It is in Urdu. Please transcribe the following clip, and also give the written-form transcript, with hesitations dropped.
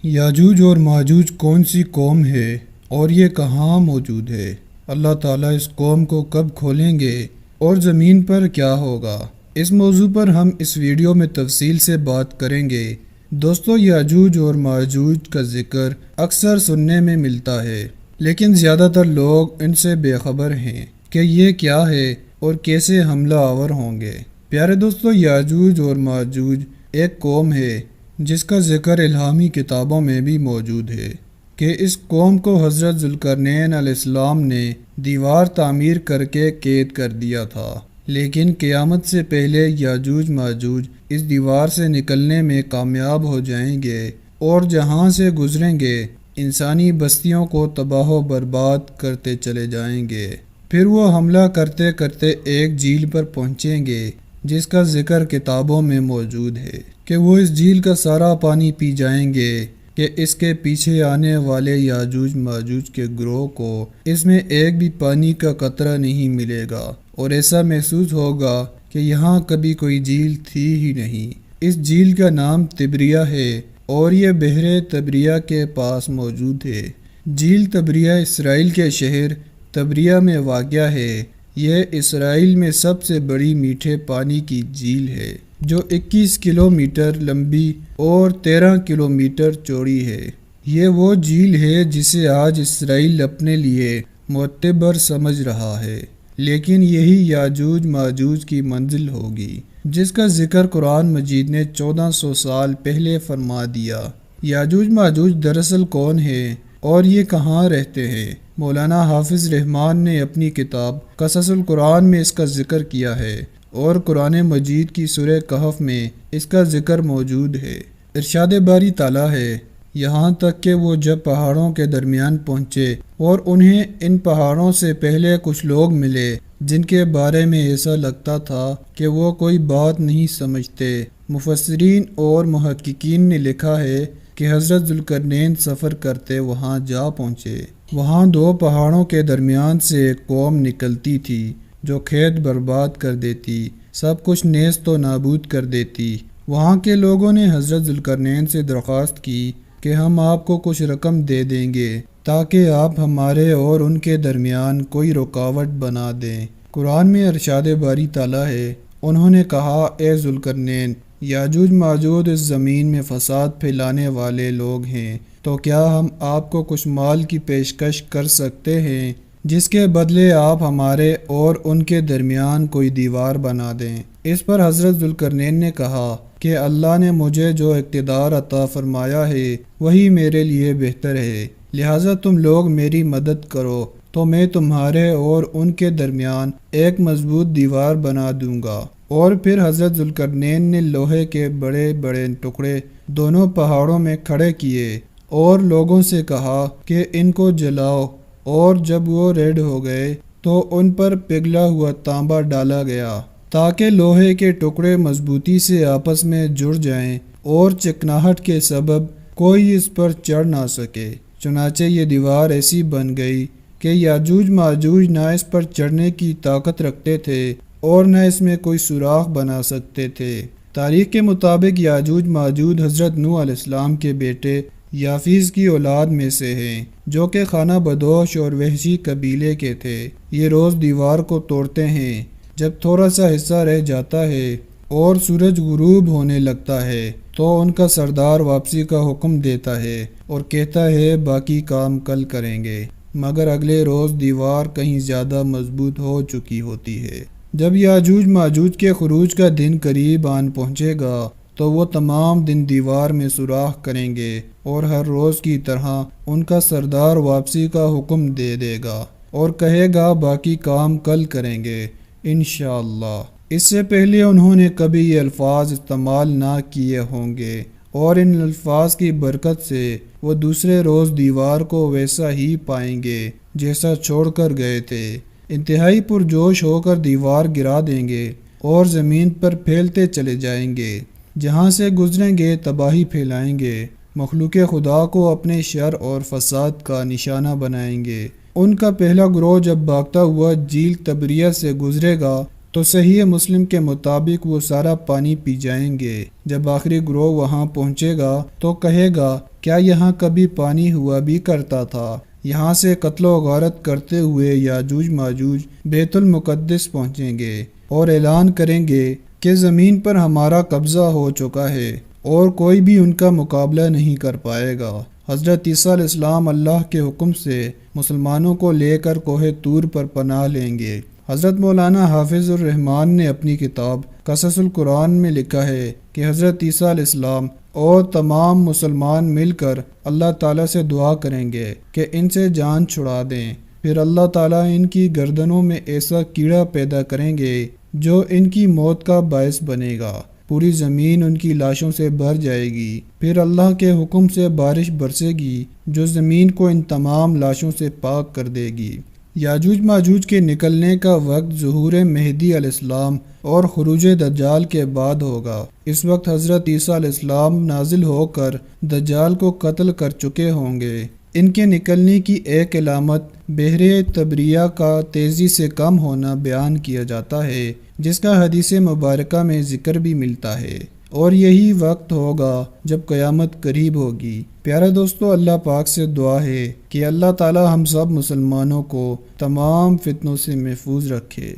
یاجوج اور ماجوج کون سی قوم ہے اور یہ کہاں موجود ہے؟ اللہ تعالیٰ اس قوم کو کب کھولیں گے اور زمین پر کیا ہوگا؟ اس موضوع پر ہم اس ویڈیو میں تفصیل سے بات کریں گے۔ دوستو، یاجوج اور ماجوج کا ذکر اکثر سننے میں ملتا ہے، لیکن زیادہ تر لوگ ان سے بے خبر ہیں کہ یہ کیا ہے اور کیسے حملہ آور ہوں گے۔ پیارے دوستو، یاجوج اور ماجوج ایک قوم ہے جس کا ذکر الہامی کتابوں میں بھی موجود ہے کہ اس قوم کو حضرت ذوالقرنین علیہ السلام نے دیوار تعمیر کر کے قید کر دیا تھا، لیکن قیامت سے پہلے یاجوج ماجوج اس دیوار سے نکلنے میں کامیاب ہو جائیں گے اور جہاں سے گزریں گے انسانی بستیوں کو تباہ و برباد کرتے چلے جائیں گے۔ پھر وہ حملہ کرتے کرتے ایک جھیل پر پہنچیں گے جس کا ذکر کتابوں میں موجود ہے کہ وہ اس جھیل کا سارا پانی پی جائیں گے کہ اس کے پیچھے آنے والے یاجوج ماجوج کے گروہ کو اس میں ایک بھی پانی کا قطرہ نہیں ملے گا اور ایسا محسوس ہوگا کہ یہاں کبھی کوئی جھیل تھی ہی نہیں۔ اس جھیل کا نام تبریہ ہے اور یہ بحر تبریہ کے پاس موجود ہے۔ جھیل تبریہ اسرائیل کے شہر تبریہ میں واقع ہے۔ یہ اسرائیل میں سب سے بڑی میٹھے پانی کی جھیل ہے جو 21 کلومیٹر لمبی اور 13 کلومیٹر چوڑی ہے۔ یہ وہ جھیل ہے جسے آج اسرائیل اپنے لیے معتبر سمجھ رہا ہے، لیکن یہی یاجوج ماجوج کی منزل ہوگی جس کا ذکر قرآن مجید نے 1400 سال پہلے فرما دیا۔ یاجوج ماجوج دراصل کون ہے اور یہ کہاں رہتے ہیں؟ مولانا حافظ رحمان نے اپنی کتاب قصص القرآن میں اس کا ذکر کیا ہے اور قرآن مجید کی سورہ کہف میں اس کا ذکر موجود ہے۔ ارشاد باری تعالیٰ ہے، یہاں تک کہ وہ جب پہاڑوں کے درمیان پہنچے اور انہیں ان پہاڑوں سے پہلے کچھ لوگ ملے جن کے بارے میں ایسا لگتا تھا کہ وہ کوئی بات نہیں سمجھتے۔ مفسرین اور محققین نے لکھا ہے کہ حضرت ذوالقرنین سفر کرتے وہاں جا پہنچے۔ وہاں دو پہاڑوں کے درمیان سے ایک قوم نکلتی تھی جو کھیت برباد کر دیتی، سب کچھ نیست و نابود کر دیتی۔ وہاں کے لوگوں نے حضرت ذوالقرنین سے درخواست کی کہ ہم آپ کو کچھ رقم دے دیں گے تاکہ آپ ہمارے اور ان کے درمیان کوئی رکاوٹ بنا دیں۔ قرآن میں ارشاد باری تعالیٰ ہے، انہوں نے کہا، اے ذوالقرنین، یاجوج ماجوج اس زمین میں فساد پھیلانے والے لوگ ہیں، تو کیا ہم آپ کو کچھ مال کی پیشکش کر سکتے ہیں جس کے بدلے آپ ہمارے اور ان کے درمیان کوئی دیوار بنا دیں؟ اس پر حضرت ذوالقرنین نے کہا کہ اللہ نے مجھے جو اقتدار عطا فرمایا ہے وہی میرے لیے بہتر ہے، لہٰذا تم لوگ میری مدد کرو تو میں تمہارے اور ان کے درمیان ایک مضبوط دیوار بنا دوں گا۔ اور پھر حضرت ذوالقرنین نے لوہے کے بڑے بڑے ٹکڑے دونوں پہاڑوں میں کھڑے کیے اور لوگوں سے کہا کہ ان کو جلاؤ، اور جب وہ ریڈ ہو گئے تو ان پر پگھلا ہوا تانبا ڈالا گیا تاکہ لوہے کے ٹکڑے مضبوطی سے آپس میں جڑ جائیں اور چکناہٹ کے سبب کوئی اس پر چڑھ نہ سکے۔ چنانچہ یہ دیوار ایسی بن گئی کہ یاجوج ماجوج نہ اس پر چڑھنے کی طاقت رکھتے تھے اور نہ اس میں کوئی سوراخ بنا سکتے تھے۔ تاریخ کے مطابق یاجوج ماجوج حضرت نوح علیہ السلام کے بیٹے یافیس کی اولاد میں سے ہیں، جو کہ خانہ بدوش اور وحشی قبیلے کے تھے۔ یہ روز دیوار کو توڑتے ہیں، جب تھوڑا سا حصہ رہ جاتا ہے اور سورج غروب ہونے لگتا ہے تو ان کا سردار واپسی کا حکم دیتا ہے اور کہتا ہے باقی کام کل کریں گے، مگر اگلے روز دیوار کہیں زیادہ مضبوط ہو چکی ہوتی ہے۔ جب یاجوج ماجوج کے خروج کا دن قریب آن پہنچے گا تو وہ تمام دن دیوار میں سوراخ کریں گے اور ہر روز کی طرح ان کا سردار واپسی کا حکم دے دے گا اور کہے گا باقی کام کل کریں گے انشاءاللہ۔ اس سے پہلے انہوں نے کبھی یہ الفاظ استعمال نہ کیے ہوں گے اور ان الفاظ کی برکت سے وہ دوسرے روز دیوار کو ویسا ہی پائیں گے جیسا چھوڑ کر گئے تھے۔ انتہائی پرجوش ہو کر دیوار گرا دیں گے اور زمین پر پھیلتے چلے جائیں گے، جہاں سے گزریں گے تباہی پھیلائیں گے، مخلوق خدا کو اپنے شر اور فساد کا نشانہ بنائیں گے۔ ان کا پہلا گروہ جب بھاگتا ہوا جھیل تبریہ سے گزرے گا تو صحیح مسلم کے مطابق وہ سارا پانی پی جائیں گے۔ جب آخری گروہ وہاں پہنچے گا تو کہے گا کیا یہاں کبھی پانی ہوا بھی کرتا تھا؟ یہاں سے قتل و غارت کرتے ہوئے یاجوج ماجوج بیت المقدس پہنچیں گے اور اعلان کریں گے کہ زمین پر ہمارا قبضہ ہو چکا ہے اور کوئی بھی ان کا مقابلہ نہیں کر پائے گا۔ حضرت عیسیٰ علیہ السلام اللہ کے حکم سے مسلمانوں کو لے کر کوہ طور پر پناہ لیں گے۔ حضرت مولانا حافظ الرحمن نے اپنی کتاب قصص القرآن میں لکھا ہے کہ حضرت عیسیٰ علیہ السلام اور تمام مسلمان مل کر اللہ تعالیٰ سے دعا کریں گے کہ ان سے جان چھڑا دیں۔ پھر اللہ تعالیٰ ان کی گردنوں میں ایسا کیڑا پیدا کریں گے جو ان کی موت کا باعث بنے گا۔ پوری زمین ان کی لاشوں سے بھر جائے گی۔ پھر اللہ کے حکم سے بارش برسے گی جو زمین کو ان تمام لاشوں سے پاک کر دے گی۔ یاجوج ماجوج کے نکلنے کا وقت ظہور مہدی علیہ السلام اور خروج دجال کے بعد ہوگا۔ اس وقت حضرت عیسیٰ علیہ السلام نازل ہو کر دجال کو قتل کر چکے ہوں گے۔ ان کے نکلنے کی ایک علامت بحر تبریہ کا تیزی سے کم ہونا بیان کیا جاتا ہے، جس کا حدیث مبارکہ میں ذکر بھی ملتا ہے، اور یہی وقت ہوگا جب قیامت قریب ہوگی۔ پیارے دوستو، اللہ پاک سے دعا ہے کہ اللہ تعالی ہم سب مسلمانوں کو تمام فتنوں سے محفوظ رکھے۔